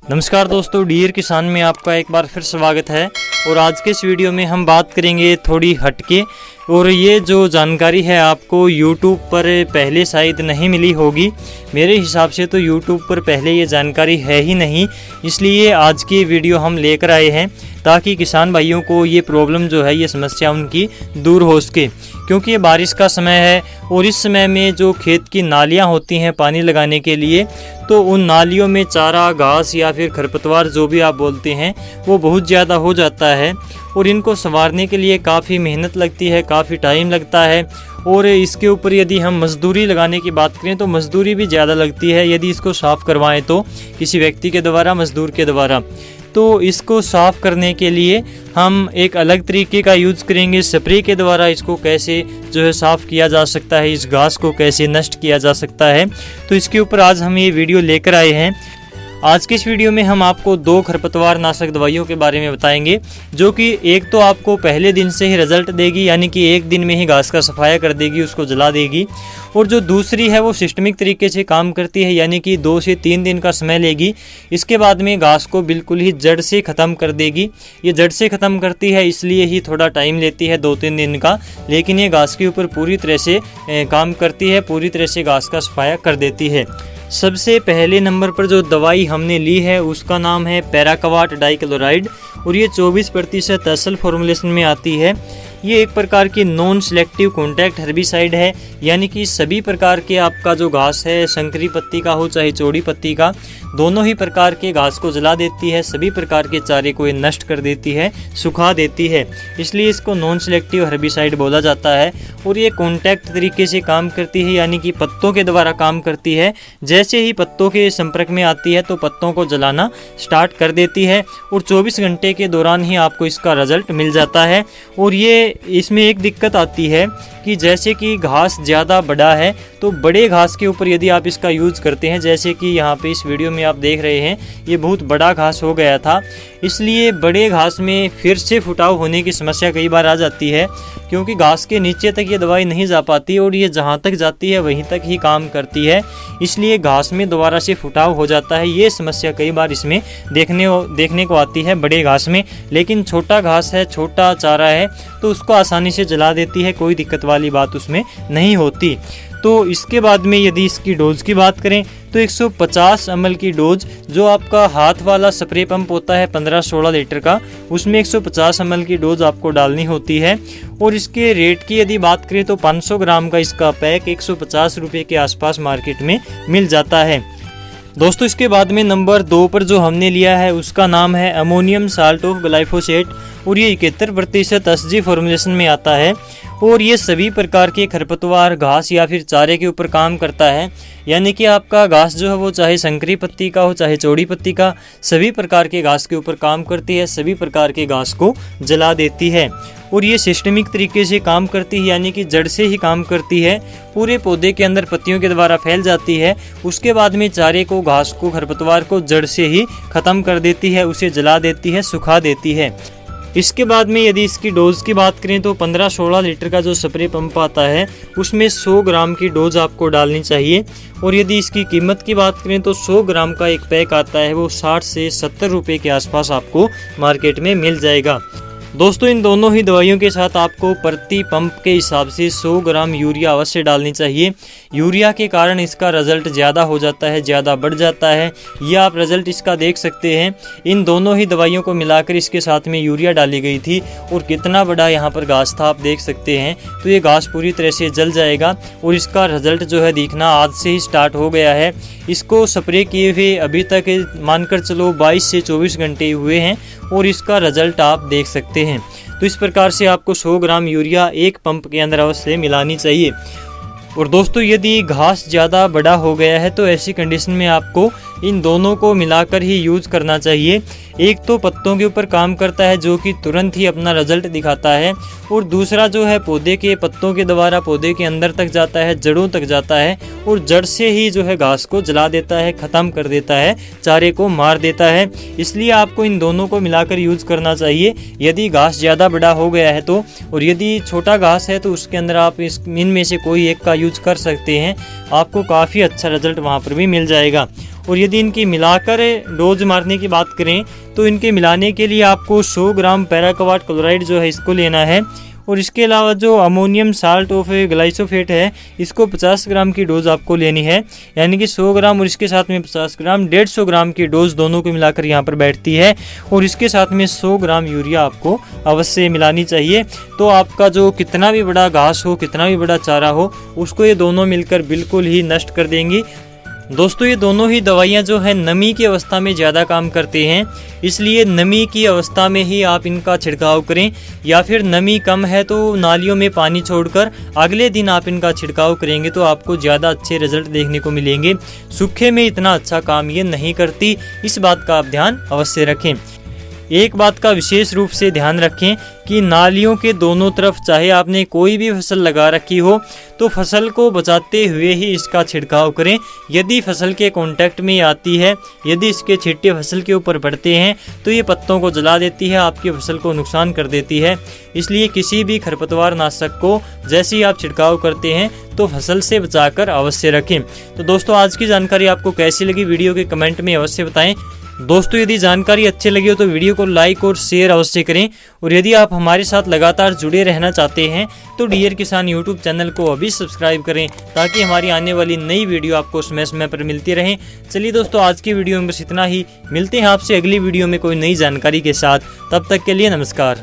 नमस्कार दोस्तों, डियर किसान में आपका एक बार फिर स्वागत है। और आज के इस वीडियो में हम बात करेंगे थोड़ी हटके। और ये जो जानकारी है आपको YouTube पर पहले शायद नहीं मिली होगी। मेरे हिसाब से तो YouTube पर पहले ये जानकारी है ही नहीं, इसलिए आज की वीडियो हम लेकर आए हैं ताकि किसान भाइयों को ये प्रॉब्लम जो है, ये समस्या उनकी दूर हो सके। क्योंकि ये बारिश का समय है और इस समय में जो खेत की नालियाँ होती हैं पानी लगाने के लिए, तो उन नालियों में चारा, घास या फिर खरपतवार जो भी आप बोलते हैं वो बहुत ज़्यादा हो जाता है। और इनको संवारने के लिए काफ़ी मेहनत लगती है, काफ़ी टाइम लगता है। और इसके ऊपर यदि हम मजदूरी लगाने की बात करें तो मजदूरी भी ज़्यादा लगती है यदि इसको साफ़ करवाएं तो किसी व्यक्ति के द्वारा, मजदूर के द्वारा। तो इसको साफ़ करने के लिए हम एक अलग तरीके का यूज़ करेंगे। स्प्रे के द्वारा इसको कैसे जो है साफ़ किया जा सकता है, इस घास को कैसे नष्ट किया जा सकता है, तो इसके ऊपर आज हम ये वीडियो लेकर आए हैं। आज के इस वीडियो में हम आपको 2 खरपतवार नाशक दवाइयों के बारे में बताएंगे, जो कि एक तो आपको पहले दिन से ही रिजल्ट देगी, यानी कि एक दिन में ही घास का सफाया कर देगी, उसको जला देगी। और जो दूसरी है वो सिस्टमिक तरीके से काम करती है, यानी कि 2 से 3 दिन का समय लेगी। इसके बाद में घास को बिल्कुल ही जड़ से ख़त्म कर देगी। ये जड़ से ख़त्म करती है इसलिए ही थोड़ा टाइम लेती है 2-3 दिन का, लेकिन ये घास के ऊपर पूरी तरह से काम करती है, पूरी तरह से घास का सफाया कर देती है। सबसे पहले नंबर पर जो दवाई हमने ली है उसका नाम है पैराक्वाट डाइक्लोराइड, और ये 24% असल फॉर्मुलेशन में आती है। ये एक प्रकार की नॉन सिलेक्टिव कॉन्टैक्ट हर्बिसाइड है, यानी कि सभी प्रकार के आपका जो घास है, संकरी पत्ती का हो चाहे चौड़ी पत्ती का, दोनों ही प्रकार के घास को जला देती है। सभी प्रकार के चारे को ये नष्ट कर देती है, सुखा देती है, इसलिए इसको नॉन सिलेक्टिव हर्बिसाइड बोला जाता है। और ये कॉन्टैक्ट तरीके से काम करती है, यानी कि पत्तों के द्वारा काम करती है। जैसे ही पत्तों के संपर्क में आती है तो पत्तों को जलाना स्टार्ट कर देती है, और 24 घंटे के दौरान ही आपको इसका रिजल्ट मिल जाता है। और ये इसमें एक दिक्कत आती है कि जैसे कि घास ज़्यादा बड़ा है तो बड़े घास के ऊपर यदि आप इसका यूज़ करते हैं, जैसे कि यहाँ पे इस वीडियो में आप देख रहे हैं ये बहुत बड़ा घास हो गया था, इसलिए बड़े घास में फिर से फुटाव होने की समस्या कई बार आ जाती है, क्योंकि घास के नीचे तक ये दवाई नहीं जा पाती और ये जहाँ तक जाती है वहीं तक ही काम करती है, इसलिए घास में दोबारा से फुटाव हो जाता है। ये समस्या कई बार इसमें देखने को आती है बड़े घास में। लेकिन छोटा घास है, छोटा चारा है, तो उसको आसानी से जला देती है, कोई दिक्कत वाली बात उसमें नहीं होती। तो इसके बाद में यदि इसकी डोज़ की बात करें तो 150 ml की डोज, जो आपका हाथ वाला स्प्रे पंप होता है 15-16 लीटर का, उसमें 150 ml की डोज आपको डालनी होती है। और इसके रेट की यदि बात करें तो 500 ग्राम का इसका पैक 150 रुपये के आसपास मार्केट में मिल जाता है। दोस्तों, इसके बाद में नंबर 2 पर जो हमने लिया है उसका नाम है अमोनियम साल्ट ऑफ ग्लाइफोसेट, और ये 71% एसजी फॉर्मुलेशन में आता है। और ये सभी प्रकार के खरपतवार, घास या फिर चारे के ऊपर काम करता है, यानी कि आपका घास जो है वो चाहे संकरी पत्ती का हो चाहे चौड़ी पत्ती का, सभी प्रकार के घास के ऊपर काम करती है, सभी प्रकार के घास को जला देती है। और ये सिस्टमिक तरीके से काम करती है, यानी कि जड़ से ही काम करती है, पूरे पौधे के अंदर पत्तियों के द्वारा फैल जाती है। उसके बाद में चारे को, घास को, खरपतवार को जड़ से ही ख़त्म कर देती है, उसे जला देती है, सुखा देती है। इसके बाद में यदि इसकी डोज़ की बात करें तो 15-16 लीटर का जो स्प्रे पंप आता है उसमें 100 ग्राम की डोज आपको डालनी चाहिए। और यदि इसकी कीमत की बात करें तो 100 ग्राम का एक पैक आता है, वो 60 से 70 रुपये के आसपास आपको मार्केट में मिल जाएगा। दोस्तों, इन दोनों ही दवाइयों के साथ आपको प्रति पंप के हिसाब से 100 ग्राम यूरिया अवश्य डालनी चाहिए। यूरिया के कारण इसका रिजल्ट ज़्यादा हो जाता है, ज़्यादा बढ़ जाता है। यह आप रिजल्ट इसका देख सकते हैं। इन दोनों ही दवाइयों को मिलाकर इसके साथ में यूरिया डाली गई थी, और कितना बड़ा यहाँ पर घास था आप देख सकते हैं। तो ये घास पूरी तरह से जल जाएगा, और इसका रिजल्ट जो है दिखना आज से ही स्टार्ट हो गया है। इसको स्प्रे किए हुए अभी तक मानकर चलो 22 से 24 घंटे हुए हैं, और इसका रिजल्ट आप देख सकते हैं। तो इस प्रकार से आपको 100 ग्राम यूरिया एक पंप के अंदर अवश्य मिलानी चाहिए। और दोस्तों, यदि घास ज़्यादा बड़ा हो गया है तो ऐसी कंडीशन में आपको इन दोनों को मिलाकर ही यूज़ करना चाहिए। एक तो पत्तों के ऊपर काम करता है जो कि तुरंत ही अपना रिजल्ट दिखाता है, और दूसरा जो है पौधे के पत्तों के द्वारा पौधे के अंदर तक जाता है, जड़ों तक जाता है, और जड़ से ही जो है घास को जला देता है, ख़त्म कर देता है, चारे को मार देता है। इसलिए आपको इन दोनों को मिलाकर यूज़ करना चाहिए यदि घास ज़्यादा बड़ा हो गया है तो। और यदि छोटा घास है तो उसके अंदर आप इनमें से कोई एक का यूज़ कर सकते हैं, आपको काफ़ी अच्छा रिजल्ट वहाँ पर भी मिल जाएगा। और यदि इनकी मिलाकर डोज मारने की बात करें तो इनके मिलाने के लिए आपको 100 ग्राम पैराक्वाट क्लोराइड जो है इसको लेना है। और इसके अलावा जो अमोनियम साल्ट ऑफ ग्लाइसोफेट है इसको 50 ग्राम की डोज आपको लेनी है, यानी कि 100 ग्राम और इसके साथ में 50 ग्राम 150 ग्राम की डोज दोनों को मिलाकर यहाँ पर बैठती है। और इसके साथ में 100 ग्राम यूरिया आपको अवश्य मिलानी चाहिए। तो आपका जो कितना भी बड़ा घास हो, कितना भी बड़ा चारा हो, उसको ये दोनों मिलकर बिल्कुल ही नष्ट कर देंगी। दोस्तों ये दोनों ही दवाइयाँ जो है नमी की अवस्था में ज़्यादा काम करते हैं, इसलिए नमी की अवस्था में ही आप इनका छिड़काव करें, या फिर नमी कम है तो नालियों में पानी छोड़कर अगले दिन आप इनका छिड़काव करेंगे तो आपको ज़्यादा अच्छे रिजल्ट देखने को मिलेंगे। सूखे में इतना अच्छा काम ये नहीं करती, इस बात का आप ध्यान अवश्य रखें। एक बात का विशेष रूप से ध्यान रखें कि नालियों के दोनों तरफ चाहे आपने कोई भी फसल लगा रखी हो तो फसल को बचाते हुए ही इसका छिड़काव करें। यदि फसल के कांटेक्ट में आती है, यदि इसके छिट्टे फसल के ऊपर पड़ते हैं तो ये पत्तों को जला देती है, आपकी फसल को नुकसान कर देती है। इसलिए किसी भी खरपतवार नाशक को जैसे ही आप छिड़काव करते हैं तो फसल से बचाकर अवश्य रखें। तो दोस्तों आज की जानकारी आपको कैसी लगी वीडियो के कमेंट में अवश्य बताएं। दोस्तों यदि जानकारी अच्छी लगी हो तो वीडियो को लाइक और शेयर अवश्य करें। और यदि आप हमारे साथ लगातार जुड़े रहना चाहते हैं तो डियर किसान यूट्यूब चैनल को अभी सब्सक्राइब करें ताकि हमारी आने वाली नई वीडियो आपको समय समय पर मिलती रहे। चलिए दोस्तों आज की वीडियो में बस इतना ही, मिलते हैं आपसे अगली वीडियो में कोई नई जानकारी के साथ। तब तक के लिए नमस्कार।